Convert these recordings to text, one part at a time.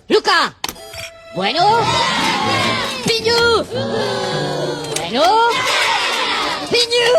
Luka. Bueno. Pinju. Bueno. Pinju.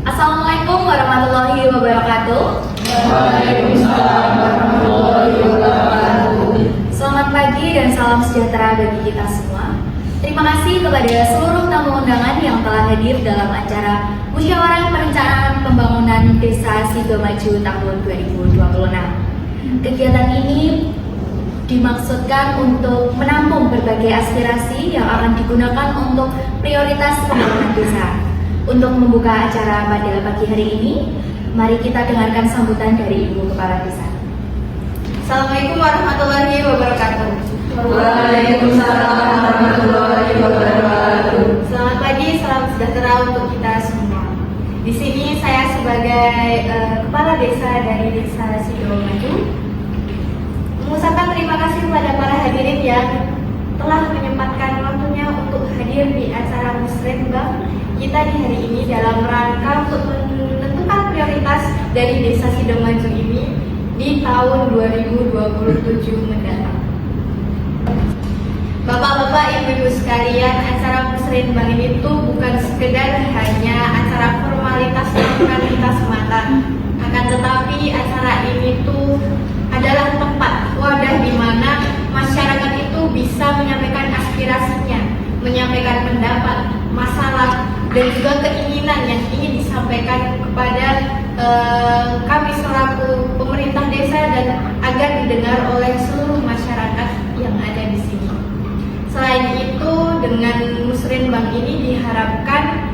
Assalamualaikum warahmatullahi wabarakatuh. Waalaikumsalam warahmatullahi wabarakatuh. Selamat pagi dan salam sejahtera bagi kita semua. Terima kasih kepada seluruh tamu undangan yang telah hadir dalam acara Musyawarah Perencanaan Pembangunan Desa Sidomaju tahun 2026. Kegiatan ini dimaksudkan untuk menampung berbagai aspirasi yang akan digunakan untuk prioritas pembangunan desa. Untuk membuka acara pada pagi hari ini, mari kita dengarkan sambutan dari Ibu Kepala Desa. Assalamualaikum warahmatullahi wabarakatuh. Waalaikumsalam warahmatullahi wabarakatuh. Selamat pagi, salam sejahtera untuk kita semua. Di sini saya sebagai kepala desa dari Desa Sidomaju mengucapkan terima kasih kepada para hadirin yang telah menyempatkan waktunya untuk hadir di acara Musrenbang kita di hari ini dalam rangka untuk menentukan prioritas dari Desa Sidomaju ini di tahun 2027 mendatang. Bapak-bapak, ibu-ibu sekalian, acara Musrenbang ini tuh bukan sekedar hanya acara formalitas kita semata. Akan tetapi acara ini tuh adalah tempat wadah di mana masyarakat itu bisa menyampaikan aspirasinya, menyampaikan pendapat, masalah, dan juga keinginan yang ingin disampaikan kepada kami selaku pemerintah desa dan agar didengar oleh seluruh masyarakat yang ada di sini. Selain itu, dengan Musrenbang ini diharapkan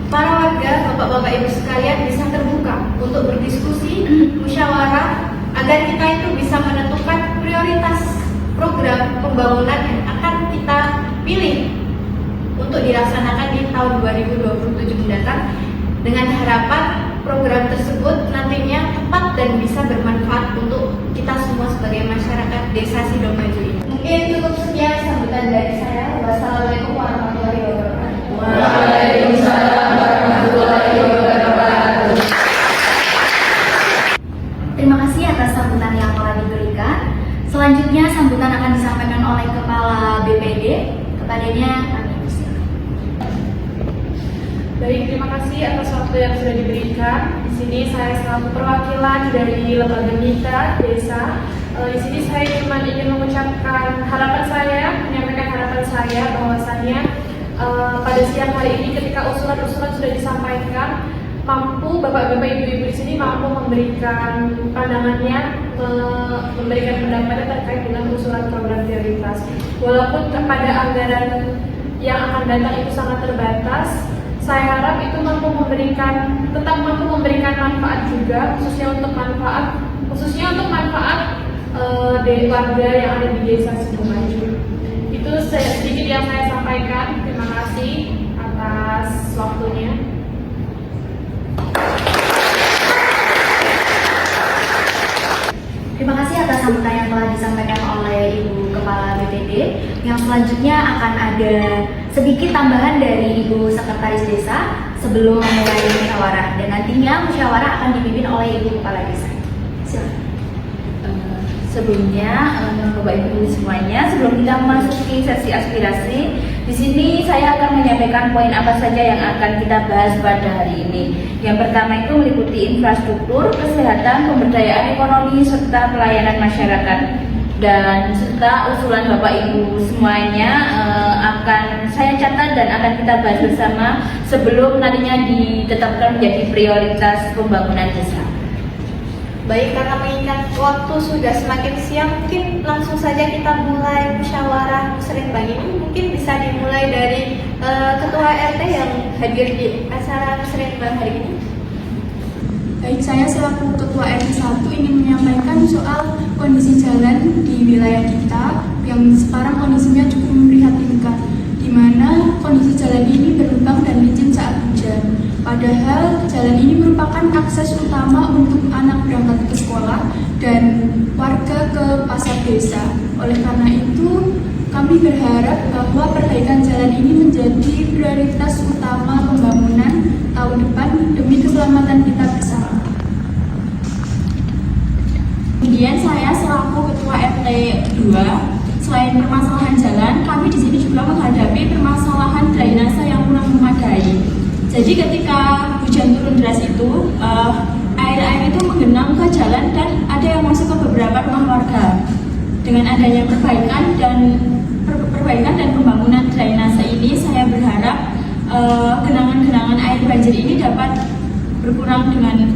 para warga, bapak-bapak ibu sekalian bisa terbuka untuk berdiskusi, musyawarah, agar kita itu bisa menentukan prioritas program pembangunan yang akan kita pilih untuk dilaksanakan di tahun 2027 mendatang, dengan harapan program tersebut nantinya tepat dan bisa bermanfaat untuk kita semua sebagai masyarakat Desa Sidomaju ini. Mungkin cukup sekian sambutan dari saya. Wassalamualaikum warahmatullahi wabarakatuh. Waalaikumsalam warahmatullahi wabarakatuh. Terima kasih atas sambutan yang telah diberikan. Selanjutnya sambutan akan disampaikan oleh Kepala BPD. Kepadanya kami persilakan. Baik, terima kasih atas waktu yang sudah diberikan. Di sini saya selaku perwakilan dari lembaga mitra desa. Di sini saya cuma ingin mengucapkan harapan saya, menyampaikan harapan saya bahwasannya pada siang hari ini ketika usulan-usulan sudah disampaikan, mampu bapak-bapak ibu-ibu di sini mampu memberikan pandangannya, memberikan pendapatnya terkait dengan usulan program prioritas. Walaupun pada anggaran yang akan datang itu sangat terbatas, saya harap itu tetap mampu memberikan manfaat juga, khususnya untuk manfaat warga yang ada di Desa Sidomaju. Itu sedikit yang saya sampaikan. Terima kasih atas waktunya. Terima kasih atas sambutan yang telah disampaikan oleh Ibu Kepala BPD. Yang selanjutnya akan ada sedikit tambahan dari Ibu Sekretaris Desa sebelum memulai musyawarah, dan nantinya musyawarah akan dipimpin oleh Ibu Kepala Desa. Silakan. Sebelumnya, Bapak Ibu semuanya, sebelum kita memasuki sesi aspirasi, di sini saya akan menyampaikan poin apa saja yang akan kita bahas pada hari ini. Yang pertama itu meliputi infrastruktur, kesehatan, pemberdayaan ekonomi, serta pelayanan masyarakat. Dan serta usulan Bapak Ibu semuanya akan saya catat dan akan kita bahas bersama sebelum nantinya ditetapkan menjadi prioritas pembangunan desa. Baik, karena mengingat waktu sudah semakin siang, mungkin langsung saja kita mulai musyawarah Musrenbang ini. Mungkin bisa dimulai dari Ketua RT yang hadir di acara Musrenbang hari ini. Baik, saya selaku Ketua RT 1 ingin menyampaikan soal kondisi jalan di wilayah kita yang sekarang kondisinya cukup memprihatinkan, di mana kondisi jalan ini berlubang dan licin saat hujan. Padahal jalan ini merupakan merupakan akses utama untuk anak berangkat ke sekolah dan warga ke pasar desa. Oleh karena itu, kami berharap bahwa perbaikan jalan ini menjadi prioritas utama pembangunan tahun depan demi keselamatan kita bersama. Kemudian saya selaku Ketua RT 2, selain permasalahan jalan, kami di sini juga menghadapi permasalahan drainase yang kurang memadai. Jadi ketika hujan turun deras itu, air-air itu menggenang ke jalan dan ada yang masuk ke beberapa rumah warga. Dengan adanya perbaikan dan pembangunan drainase ini, saya berharap genangan-genangan air banjir ini dapat berkurang dengan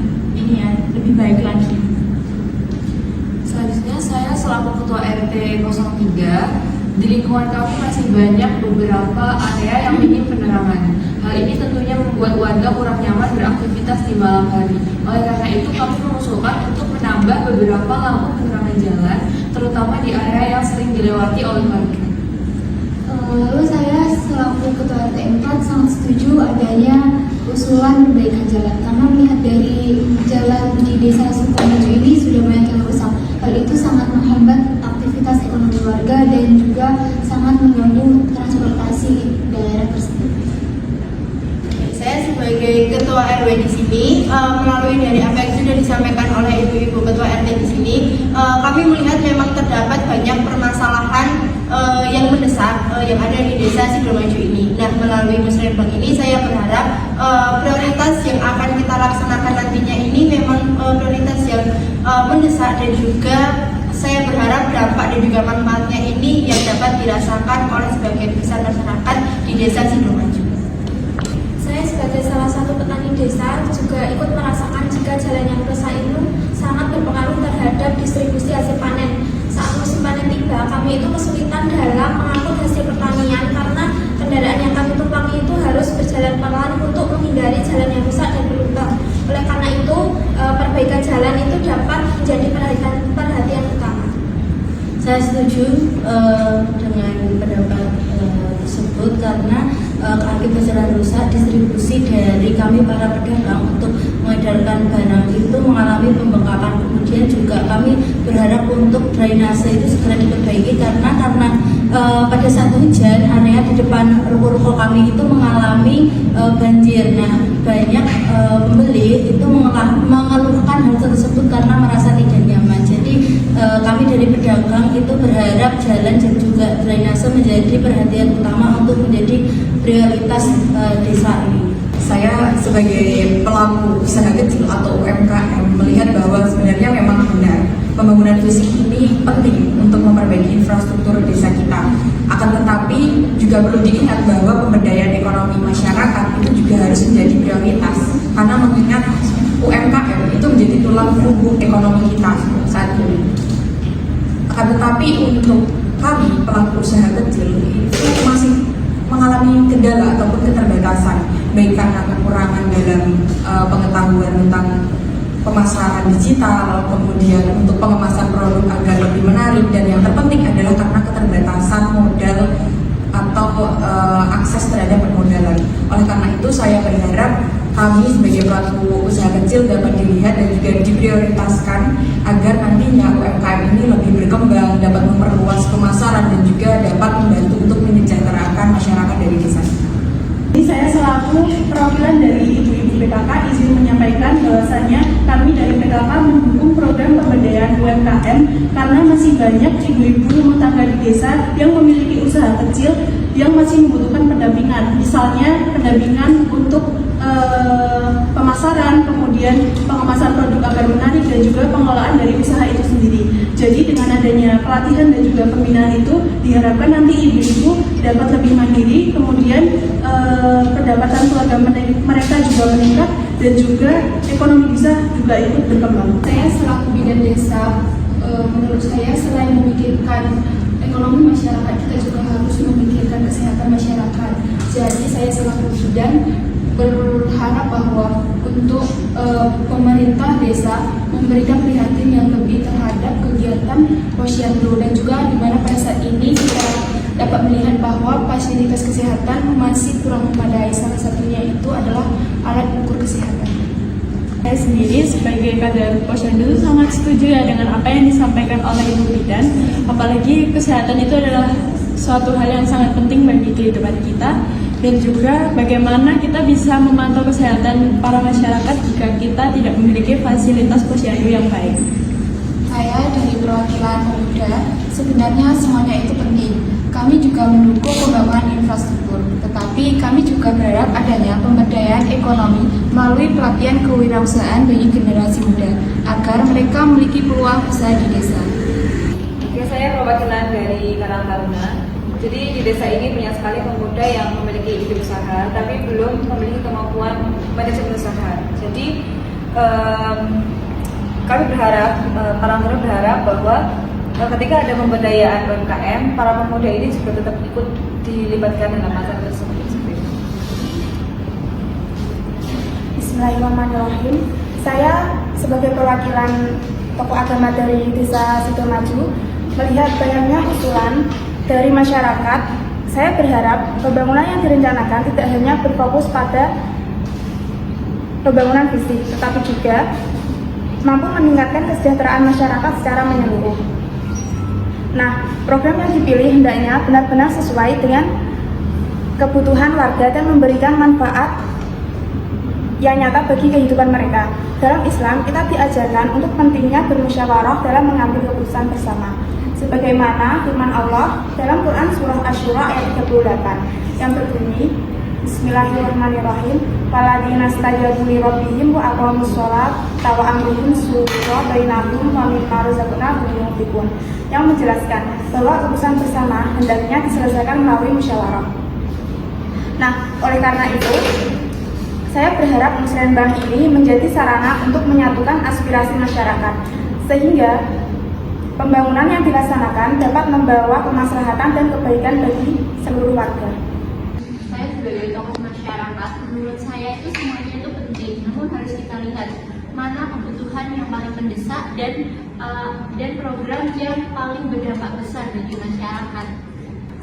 lebih baik lagi. Selanjutnya saya selaku Ketua RT 03, di lingkungan kami masih banyak beberapa area yang minim penerangan. Hal ini tentunya membuat warga kurang nyaman beraktivitas di malam hari. Oleh karena itu kami mengusulkan untuk menambah beberapa lampu penerangan jalan, terutama di area yang sering dilewati oleh warga. Lalu saya selaku Ketua RT 4 sangat setuju adanya usulan perbaikan jalan, karena melihat dari jalan di desa Sukomaju ini sudah banyak yang rusak. Hal itu sangat menghambat aktivitas ekonomi warga dan juga sangat mengganggu transportasi daerah tersebut. Saya sebagai Ketua RW di sini, melalui dari apa yang sudah disampaikan oleh Ibu-Ibu Ketua RT di sini, kami melihat memang terdapat banyak permasalahan yang mendesak yang ada di desa Sidomaju ini. Nah, melalui Musrenbang ini saya berharap prioritas yang akan kita laksanakan nantinya ini memang prioritas yang mendesak, dan juga saya berharap dampak dan juga manfaatnya ini yang dapat dirasakan oleh sebagian besar masyarakat di desa Sidomaju. Saya sebagai salah satu petani desa juga ikut merasakan jika jalan yang rusak itu sangat berpengaruh terhadap distribusi hasil panen. Saat musim panen tiba, kami itu kesulitan dalam mengangkut hasil pertanian karena kendaraan yang kami tumpangi itu harus berjalan pelan untuk menghindari jalan yang rusak dan berlubang. Oleh karena itu, perbaikan jalan itu dapat menjadi perhatian utama. Saya setuju dengan pendapat tersebut karena akibat jalan rusak, distribusi dari kami para pedagang untuk mengedarkan barang itu mengalami pembengkakan. Kemudian juga kami berharap untuk drainase itu segera diperbaiki karena pada saat hujan area di depan ruko-ruko kami itu mengalami banjir. Nah, banyak pembeli itu mengeluhkan hal tersebut karena merasa tidak nyaman. Jadi kami dari pedagang itu berharap jalan dan juga drainase menjadi perhatian utama untuk menjadi prioritas desa ini. Saya sebagai pelaku usaha kecil atau UMKM melihat bahwa sebenarnya memang benar pembangunan fisik ini penting untuk memperbaiki infrastruktur desa kita. Akan tetapi juga perlu diingat bahwa pemberdayaan ekonomi masyarakat itu juga harus menjadi prioritas, karena mengingat UMKM itu menjadi tulang punggung ekonomi kita saat ini. Akan tetapi untuk kami pelaku usaha kecil itu masih mengalami kendala ataupun keterbatasan, baik karena kekurangan dalam pengetahuan tentang pemasaran digital, kemudian untuk pengemasan produk agar lebih menarik, dan yang terpenting adalah karena keterbatasan modal atau akses terhadap permodalan. Oleh karena itu saya berharap kami sebagai pelaku usaha kecil dapat dilihat dan juga diprioritaskan agar nantinya UMKM ini lebih berkembang, dapat memperluas pemasaran dan juga dapat membantu untuk menyejahterakan masyarakat dari desa. Ini saya selaku perwakilan dari ibu-ibu PKK izin menyampaikan bahwasanya kami dari PKK mendukung program pemberdayaan UMKM karena masih banyak ibu-ibu rumah tangga di desa yang memiliki usaha kecil yang masih membutuhkan pendampingan. Misalnya pendampingan untuk pemasaran, kemudian pengemasan produk agar menarik, dan juga pengelolaan dari usaha itu sendiri. Jadi dengan adanya pelatihan dan juga pembinaan itu diharapkan nanti ibu-ibu dapat lebih mandiri, kemudian pendapatan keluarga mereka juga meningkat, dan juga ekonomi desa juga ikut berkembang. Saya selaku bidan desa, menurut saya selain memikirkan ekonomi masyarakat, kita juga harus memikirkan kesehatan masyarakat. Jadi saya selaku bidan berharap bahwa untuk pemerintah desa memberikan perhatian yang lebih terhadap kegiatan posyandu, dan juga di mana pada saat ini kita dapat melihat bahwa fasilitas kesehatan masih kurang memadai. Salah satunya itu adalah alat ukur kesehatan. Saya sendiri sebagai kader posyandu sangat setuju ya dengan apa yang disampaikan oleh Ibu Bidan. Apalagi kesehatan itu adalah suatu hal yang sangat penting bagi kehidupan kita, dan juga bagaimana kita bisa memantau kesehatan para masyarakat jika kita tidak memiliki fasilitas posyandu yang baik. Saya dari perwakilan pemuda, sebenarnya semuanya itu penting. Kami juga mendukung pembangunan infrastruktur, tetapi kami juga berharap adanya pemberdayaan ekonomi melalui pelatihan kewirausahaan bagi generasi muda, agar mereka memiliki peluang usaha di desa. Ya, saya perwakilan dari Karang Taruna. Jadi di desa ini banyak sekali pemuda yang memiliki ide usaha, tapi belum memiliki kemampuan manajemen usaha. Jadi kami berharap, Karang Taruna berharap bahwa ketika ada pemberdayaan UMKM, para pemuda ini juga tetap ikut dilibatkan dalam acara tersebut. Bismillahirrahmanirrahim. Saya sebagai perwakilan tokoh agama dari Desa Sidomaju melihat banyaknya usulan dari masyarakat. Saya berharap pembangunan yang direncanakan tidak hanya berfokus pada pembangunan fisik, tetapi juga mampu meningkatkan kesejahteraan masyarakat secara menyeluruh. Nah, program yang dipilih hendaknya benar-benar sesuai dengan kebutuhan warga dan memberikan manfaat yang nyata bagi kehidupan mereka. Dalam Islam, kita diajarkan untuk pentingnya bermusyawarah dalam mengambil keputusan bersama. Sebagaimana firman Allah dalam Quran Surah Asy-Syura ayat 38 yang berbunyi, Bismillahirrahmanirrahim. Waladina stajabu li rabbihim wa aqamus shalah wa amruhum syura bainahum wa mimma razaqnahum yunfiqun, yang menjelaskan bahwa urusan bersama hendaknya diselesaikan melalui musyawarah. Nah, oleh karena itu, saya berharap Musrenbang ini menjadi sarana untuk menyatukan aspirasi masyarakat, sehingga pembangunan yang dilaksanakan dapat membawa kemaslahatan dan kebaikan bagi seluruh warga. Saya sebagai tokoh masyarakat, menurut saya itu semuanya itu penting, namun harus kita lihat mana kebutuhan yang paling mendesak dan program yang paling berdampak besar bagi masyarakat.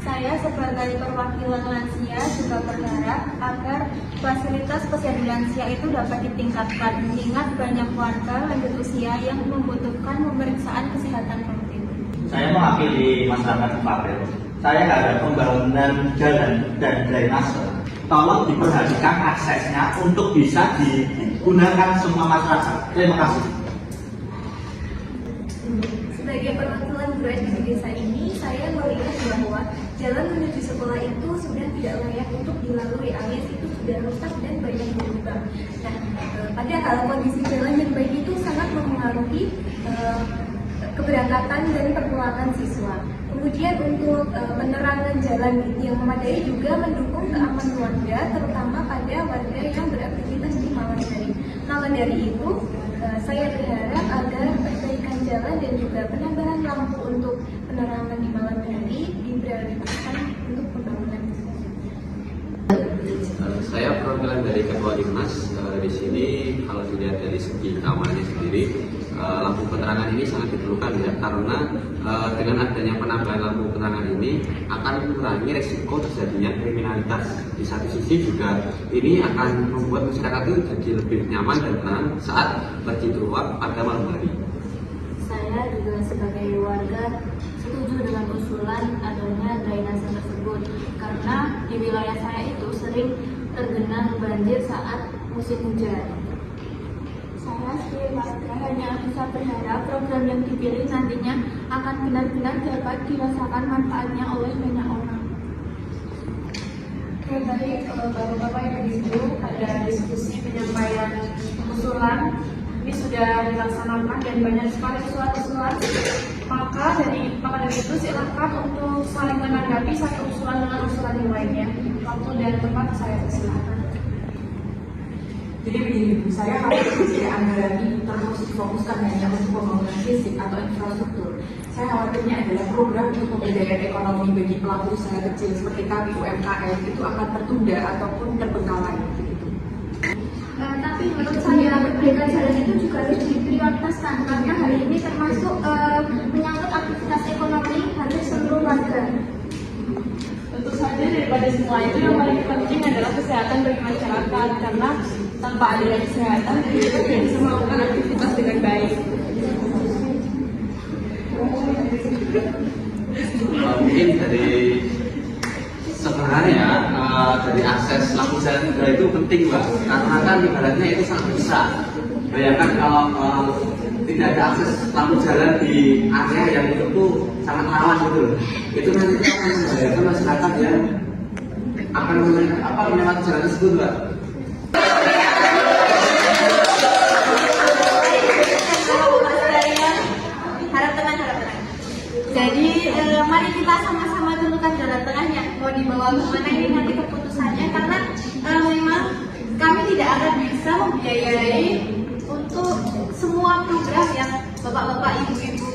Saya sebagai perwakilan lansia juga berharap agar fasilitas posyandu lansia itu dapat ditingkatkan, mengingat banyak warga lanjut usia yang membutuhkan pemeriksaan kesehatan rutin. Saya mewakili masyarakat Papel. Saya ada pembangunan jalan dan drainase. Tolong diperhatikan aksesnya untuk bisa digunakan semua masyarakat. Terima kasih. Sebagai perwakilan Grace di desa ini, saya melihat bahwa jalan menuju sekolah itu sudah tidak layak untuk dilalui, alias itu sudah rusak dan banyak berlubang. Nah, padahal kondisi jalan yang baik itu sangat mempengaruhi keberangkatan dan perpulangan siswa. Kemudian untuk penerangan jalan yang memadai juga mendukung keamanan warga, terutama pada warga yang beraktivitas di malam hari. Maka dari itu, saya berharap agar perbaikan jalan dan juga penambahan lampu untuk penerangan di malam hari diprioritaskan untuk pembangunan. Saya perwakilan dari Ketua Dinas. Di sini kalau dilihat dari segi keamanannya sendiri, lampu penerangan ini sangat diperlukan ya, karena dengan adanya penambahan lampu penerangan ini akan mengurangi resiko terjadinya kriminalitas. Di satu sisi juga ini akan membuat masyarakat itu jadi lebih nyaman dan tenang saat pergi keluar pada malam hari. Saya juga sebagai warga setuju dengan usulan adanya drainase tersebut, karena di wilayah saya itu sering tergenang banjir saat musim hujan. Saya sebagai warga hanya bisa berharap program yang dipilih nantinya akan benar-benar dapat dirasakan manfaatnya oleh banyak orang. Tadi Bapak-Bapak yang disitu ada diskusi penyampaian usulan ini sudah dilaksanakan dan banyak sekali usulan-usulan. Maka dari itu silakan untuk saling menanggapi satu usulan dengan usulan yang lainnya. Waktu dan tempat saya persilakan. Jadi begini Bu, saya khawatir anggaran ini terus difokuskan hanya untuk pembangunan fisik atau infrastruktur. Saya khawatirnya adalah program untuk pemberdayaan ekonomi bagi pelaku usaha kecil seperti kami UMKM itu akan tertunda ataupun terbengkalai. Tapi menurut saya perbaikan jalan itu juga harus diprioritaskan, karena hari ini termasuk menyangkut aktivitas ekonomi hampir seluruh warga. Tentu saja daripada semua itu yang paling penting adalah kesehatan bagi masyarakat, karena tanpa adanya kesehatan, kita tidak bisa melakukan aktivitas dengan baik. Mungkin dari sebenarnya dari akses lampu jalan itu penting, Mbak, karena kan ibaratnya itu sangat besar. Bayangkan kalau tidak ada akses lampu jalan di area yang itu sangat rawan gitu, itu nanti akan membahayakan masyarakat yang akan melewati jalan tersebut, Mbak. Harap tenang. Jadi mari kita sama-sama tentukan jalan tengahnya. Mau dibawa kemana ini nanti keputusannya, karena memang kami tidak akan bisa membiayai untuk semua program yang bapak-bapak, ibu-ibu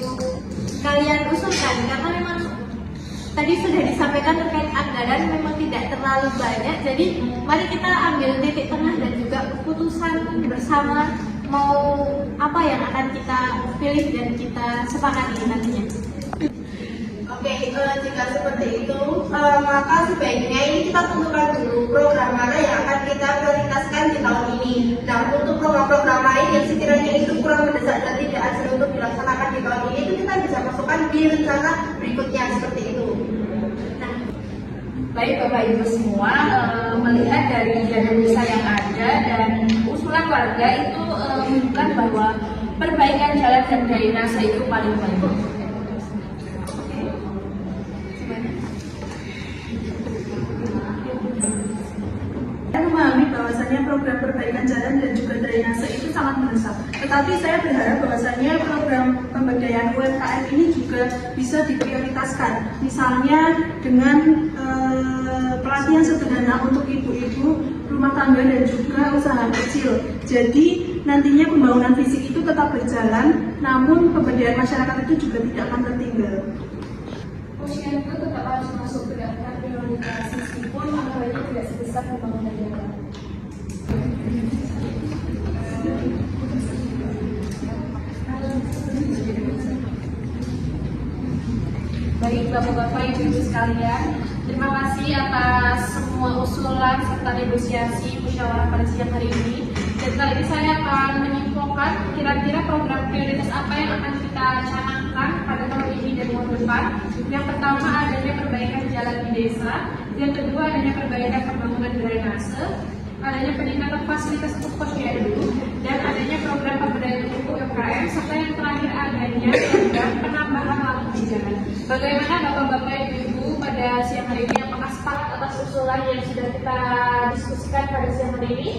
kalian usulkan, karena memang tadi sudah disampaikan terkait anggaran memang tidak terlalu banyak. Jadi mari kita ambil titik tengah dan juga keputusan bersama mau apa yang akan kita pilih dan kita sepakati nantinya. Oke, jika seperti itu, maka sebaiknya ini kita tentukan dulu program mana yang akan kita prioritaskan di tahun ini. Nah, untuk program-program lain yang sekiranya itu kurang mendesak dan tidak urgent untuk dilaksanakan di tahun ini, itu kita bisa masukkan di rencana berikutnya seperti itu. Nah, baik Bapak Ibu semua, melihat dari dana desa yang ada dan usulan warga itu menunjukkan bahwa perbaikan jalan dan drainase itu paling penting. Memahami bahwasannya program perbaikan jalan dan juga drainase itu sangat mendesak. Tetapi saya berharap bahwasannya program pemberdayaan UMKM ini juga bisa diprioritaskan. Misalnya dengan pelatihan sederhana untuk ibu-ibu rumah tangga dan juga usaha kecil. Jadi nantinya pembangunan fisik itu tetap berjalan, namun pemberdayaan masyarakat itu juga tidak akan tertinggal. Posyandu tetap harus masuk ke daftar prioritas meskipun anggarannya tidak sebesar pembangunan jalan. Baik Bapak-Bapak, Ibu-Ibu sekalian, terima kasih atas semua usulan serta negosiasi musyawarah pada siang hari ini. Dan kali ini saya akan menyimpulkan kira-kira program prioritas apa yang akan kita canangkan pada tahun ini dan tahun depan. Yang pertama adanya perbaikan jalan di desa, yang kedua adanya perbaikan pembangunan drainase, adanya peningkatan fasilitas untuk posyandu, dan adanya program pemberdayaan untuk UMKM, serta yang terakhir adanya program penambahan lampu jalan. Bagaimana Bapak-Bapak Ibu-Ibu pada siang hari ini, apakah sepakat atas usulan yang sudah kita diskusikan pada siang hari ini?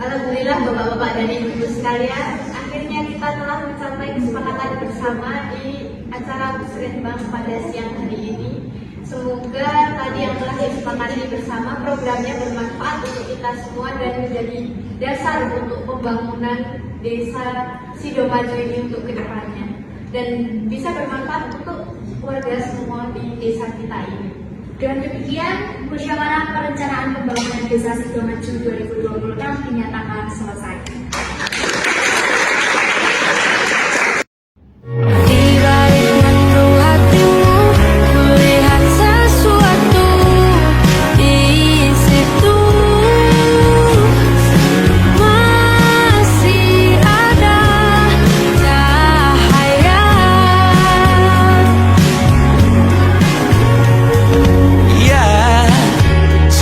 Alhamdulillah Bapak-bapak dan Ibu-ibu sekalian, akhirnya kita telah mencapai kesepakatan bersama di acara Musrenbang pada siang hari ini. Semoga tadi yang telah disepakati bersama programnya bermanfaat untuk kita semua dan menjadi dasar untuk pembangunan desa Sidomaju ini untuk kedepannya, dan bisa bermanfaat untuk warga semua di desa kita ini. Dengan demikian, musyawarah perencanaan pembangunan desa Sidomaju 2026 dinyatakan selesai.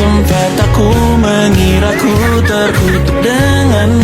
Sempat aku mengira ku terkutuk dengan